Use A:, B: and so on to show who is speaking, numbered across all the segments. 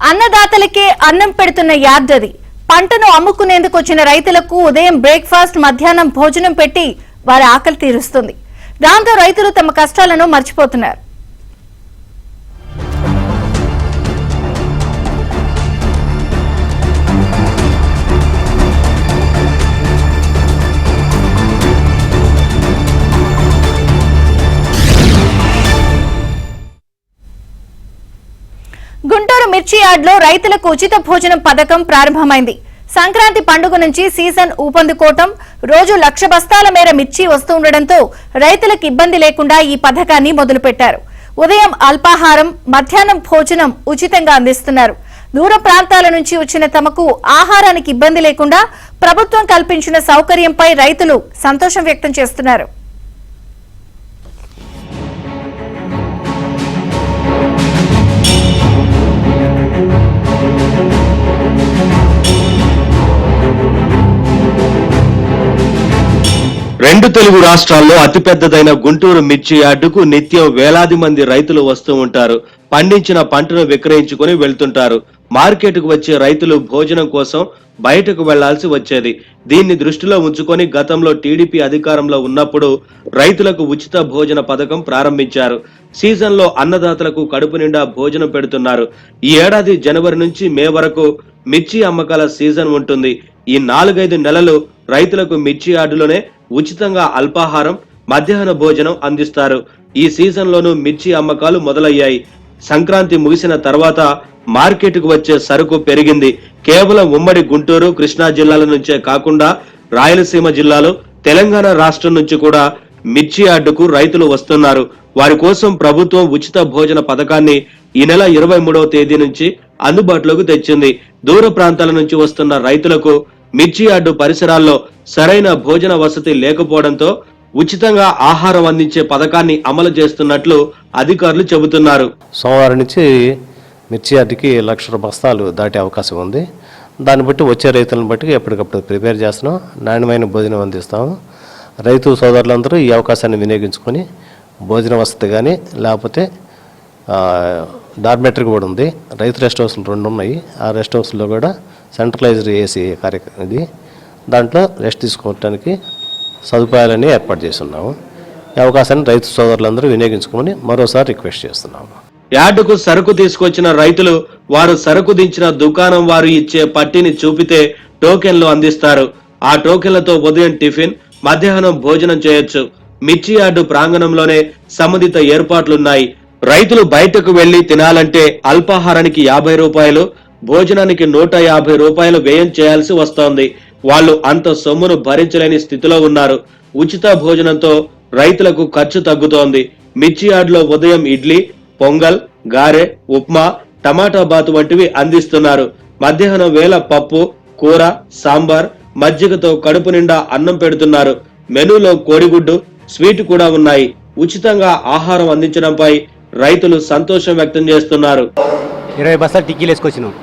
A: అన్నదాతలకే అన్నం పెడుతున్న యార్డ్ అది. పంటను అమ్ముకునేందుకు వచ్చిన రైతులకు ఉదయం బ్రేక్ఫాస్ట్, మధ్యాహ్నం భోజనం పెట్టి వారి ఆకలి తీరుస్తుంది. దాంతో రైతులు తమ కష్టాలను మర్చిపోతున్నారు. గుంటూరు మిర్చి యార్డ్ లో రైతులకు ఉచిత భోజనం పథకం ప్రారంభమైంది. సంక్రాంతి పండుగ నుంచి సీజన్ ఊపందుకోవటం, రోజు 1,00,000 బస్తాల మేర మిర్చి వస్తుండటంతో రైతులకు ఇబ్బంది లేకుండా ఈ పథకాన్ని మొదలుపెట్టారు. ఉదయం అల్పాహారం, మధ్యాహ్నం భోజనం ఉచితంగా అందిస్తున్నారు. దూర ప్రాంతాల నుంచి వచ్చిన తమకు ఆహారానికి ఇబ్బంది లేకుండా ప్రభుత్వం కల్పించిన సౌకర్యంపై రైతులు సంతోషం వ్యక్తం చేస్తున్నారు.
B: రెండు తెలుగు రాష్ట్రాల్లో అతిపెద్దదైన గుంటూరు మిర్చి యార్డుకు నిత్యం వేలాది మంది రైతులు వస్తూ ఉంటారు. పండించిన పంటను విక్రయించుకుని వెళ్తుంటారు. మార్కెట్కు వచ్చే రైతులు భోజనం కోసం బయటకు వెళ్లాల్సి వచ్చేది. దీన్ని దృష్టిలో ఉంచుకొని గతంలో టీడీపీ అధికారంలో ఉన్నప్పుడు రైతులకు ఉచిత భోజన పథకం ప్రారంభించారు. సీజన్లో అన్నదాతలకు కడుపు నిండా భోజనం పెడుతున్నారు. ఈ ఏడాది జనవరి నుంచి మే వరకు మిర్చి అమ్మకాల సీజన్ ఉంటుంది. ఈ 4-5 నెలలు రైతులకు మిర్చి యార్డులోనే ఉచితంగా అల్పాహారం, మధ్యాహ్న భోజనం అందిస్తారు. ఈ సీజన్లోనూ మిర్చి అమ్మకాలు మొదలయ్యాయి. సంక్రాంతి ముగిసిన తర్వాత మార్కెట్కు వచ్చే సరుకు పెరిగింది. కేవలం ఉమ్మడి గుంటూరు, కృష్ణా జిల్లాల నుంచే కాకుండా రాయలసీమ జిల్లాలో, తెలంగాణ రాష్ట్రం నుంచి కూడా మిర్చి యార్డుకు రైతులు వస్తున్నారు. వారి కోసం ప్రభుత్వం ఉచిత భోజన పథకాన్ని ఈ నెల 23వ తేదీ నుంచి అందుబాటులోకి తెచ్చింది. దూర ప్రాంతాల నుంచి వస్తున్న రైతులకు మిర్చి యార్డు పరిసరాల్లో సరైన భోజన వసతి లేకపోవడంతో ఉచితంగా ఆహారం అందించే పథకాన్ని అమలు చేస్తున్నట్లు అధికారులు చెబుతున్నారు.
C: సోమవారం నుంచి మిర్చి యార్డుకి 1,00,000 బస్తాలు దాటే అవకాశం ఉంది. దాన్ని బట్టి వచ్చే రైతులను బట్టి ఎప్పటికప్పుడు ప్రిపేర్ చేస్తున్నాం. నాణ్యమైన భోజనం అందిస్తాము. రైతు సోదరులందరూ ఈ అవకాశాన్ని వినియోగించుకొని భోజన వసతి కానీ, లేకపోతే డార్మెటరీ కూడా ఉంది. రైతు రెస్ట్ హౌస్లు 2 ఉన్నాయి. ఆ రెస్ట్ హౌస్లో కూడా సెంట్రలైజ్డ్ ఏసీ కార్యక్రమం ఇది. దాంట్లో రెస్ట్ తీసుకోవడానికి సదుపాయాలని ఏర్పాటు చేస్తున్నాము. ఈ అవకాశాన్ని రైతు సోదరులందరూ వినియోగించుకోమని మరోసారి రిక్వెస్ట్ చేస్తున్నాము.
B: యార్డుకు సరుకు తీసుకొచ్చిన రైతులు వారు సరుకు దించిన దుకాణం వారు ఇచ్చే పట్టిని చూపితే టోకెన్లు అందిస్తారు. ఆ టోకెన్లతో ఉదయం టిఫిన్, మధ్యాహ్నం భోజనం చేయొచ్చు. మిర్చి యార్డు ప్రాంగణంలోనే సంబంధిత ఏర్పాట్లున్నాయి. రైతులు బయటకు వెళ్లి తినాలంటే అల్పాహారానికి 50 రూపాయలు, భోజనానికి 150 రూపాయలు వ్యయం చేయాల్సి వస్తోంది. వాళ్ళు అంత సొమ్మును భరించలేని స్థితిలో ఉన్నారు. ఉచిత భోజనంతో రైతులకు ఖర్చు తగ్గుతోంది. మిర్చి యార్డులో ఉదయం ఇడ్లీ, పొంగల్, గారె, ఉప్మా, టమాటా బాతు వంటివి అందిస్తున్నారు. మధ్యాహ్నం వేళ పప్పు, కూర, సాంబార్, మజ్జిగతో కడుపు నిండా అన్నం పెడుతున్నారు. మెనూలో కోడిగుడ్డు, స్వీట్ కూడా ఉన్నాయి. ఉచితంగా ఆహారం అందించడంపై రైతులు సంతోషం వ్యక్తం చేస్తున్నారు.
D: 20 బస్తాలు టిక్కీలు వేసుకొచ్చినాం,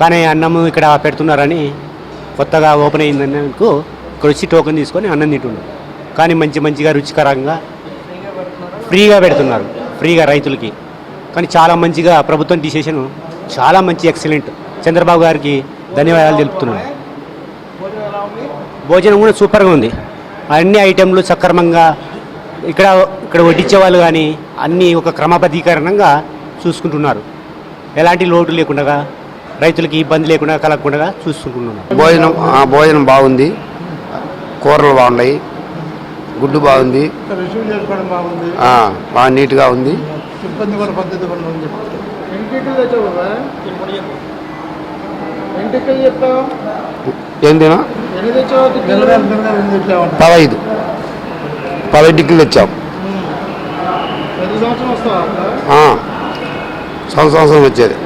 D: కానీ అన్నము ఇక్కడ పెడుతున్నారని కొత్తగా ఓపెన్ అయిందన్నకు ఇక్కడ వచ్చి టోకెన్ తీసుకొని అన్నం తింటున్నాం. కానీ మంచిగా రుచికరంగా ఫ్రీగా పెడుతున్నారు, ఫ్రీగా రైతులకి. కానీ చాలా మంచిగా ప్రభుత్వం డిసిషన్ చాలా మంచి, ఎక్సలెంట్. చంద్రబాబు గారికి ధన్యవాదాలు తెలుపుతున్నాను. భోజనం కూడా సూపర్గా ఉంది. అన్ని ఐటెంలు సక్రమంగా ఇక్కడ వడ్డించే వాళ్ళు కానీ అన్నీ ఒక క్రమబద్ధీకరణంగా చూసుకుంటున్నారు. ఎలాంటి లోటు లేకుండా, రైతులకి ఇబ్బంది లేకుండా కలగకుండా చూసుకుంటున్నారు.
E: భోజనం బాగుంది, కూరలు బాగున్నాయి, గుడ్డు బాగుంది, బాగా నీట్గా ఉంది. ఏంటినా 15 టిక్కీలు తెచ్చాం. సంవత్సరం వచ్చేది.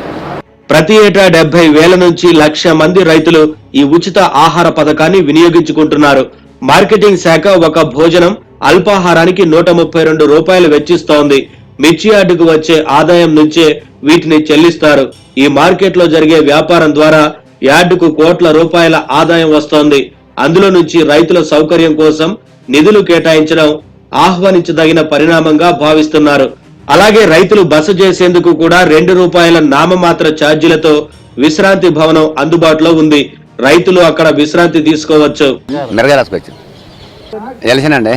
B: ప్రతి ఏటా 70,000 నుంచి 1,00,000 మంది రైతులు ఈ ఉచిత ఆహార పథకాన్ని వినియోగించుకుంటున్నారు. మార్కెటింగ్ శాఖ ఒక భోజనం, అల్పాహారానికి 132 రూపాయలు వెచ్చిస్తోంది. మిర్చి యార్డుకు వచ్చే ఆదాయం నుంచే వీటిని చెల్లిస్తారు. ఈ మార్కెట్ లో జరిగే వ్యాపారం ద్వారా యార్డుకు కోట్ల రూపాయల ఆదాయం వస్తోంది. అందులో నుంచి రైతుల సౌకర్యం కోసం నిధులు కేటాయించడం ఆహ్వానించదగిన పరిణామంగా భావిస్తున్నారు. అలాగే రైతులు బస చేసేందుకు కూడా ₹2 నామమాత్ర ఛార్జీలతో విశ్రాంతి భవనం అందుబాటులో ఉంది. రైతులు అక్కడ విశ్రాంతి తీసుకోవచ్చు.
F: మెరగాలేసుకొచ్చు తెలిసినండి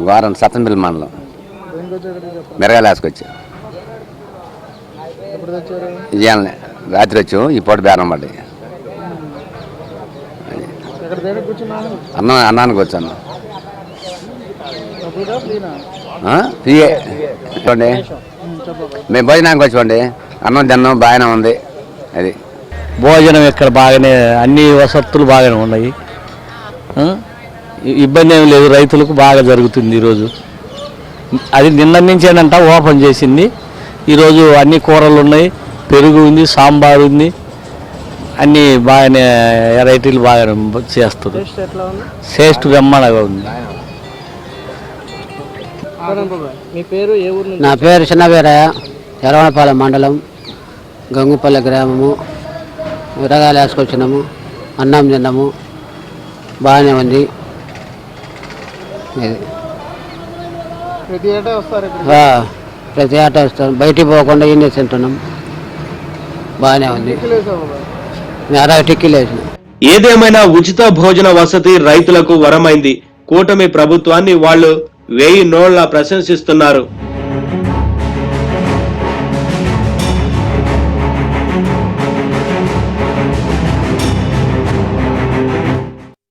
F: గోరం సత్తంపల్లి మండలం మెరగాలేసుకొచ్చు ఇవ్వాలనే రాత్రి వచ్చాము. ఈ పూట బేరం పడ్డాయి. అన్నానికి వచ్చాను. చూడండి మేము భోజనానికి వచ్చామండి. అన్నం తిన్నాం బాగానే ఉంది. అది
G: భోజనం ఇక్కడ బాగానే అన్ని వసతులు బాగానే ఉన్నాయి. ఇబ్బంది ఏమి లేదు. రైతులకు బాగా జరుగుతుంది ఈరోజు. అది నిన్న నుంచేనంట ఓపెన్ చేసింది. ఈరోజు అన్ని కూరలు ఉన్నాయి, పెరుగు ఉంది, సాంబార్ ఉంది, అన్నీ బాగానే వెరైటీలు బాగానే చేస్తారు. టేస్ట్ బ్రహ్మాండంగా ఉంది.
H: నా పేరు చిన్నవీరయ్య, ఎరవనపాలెం మండలం, గంగుపల్లి గ్రామము. విరగాలు వేసుకొచ్చినాము, అన్నం తిన్నాము, బాగానే ఉంది. ఇది ప్రతి ఏటా వస్తాం. బయటికి పోకుండా ఇన్ని తింటున్నాం. బాగానే ఉంది. టిక్కీలు వేసినాం.
B: ఏదేమైనా ఉచిత భోజన వసతి రైతులకు వరమైంది. కూటమి ప్రభుత్వాన్ని వాళ్ళు 1000 నోళ్ల ప్రశంసిస్తున్నారు.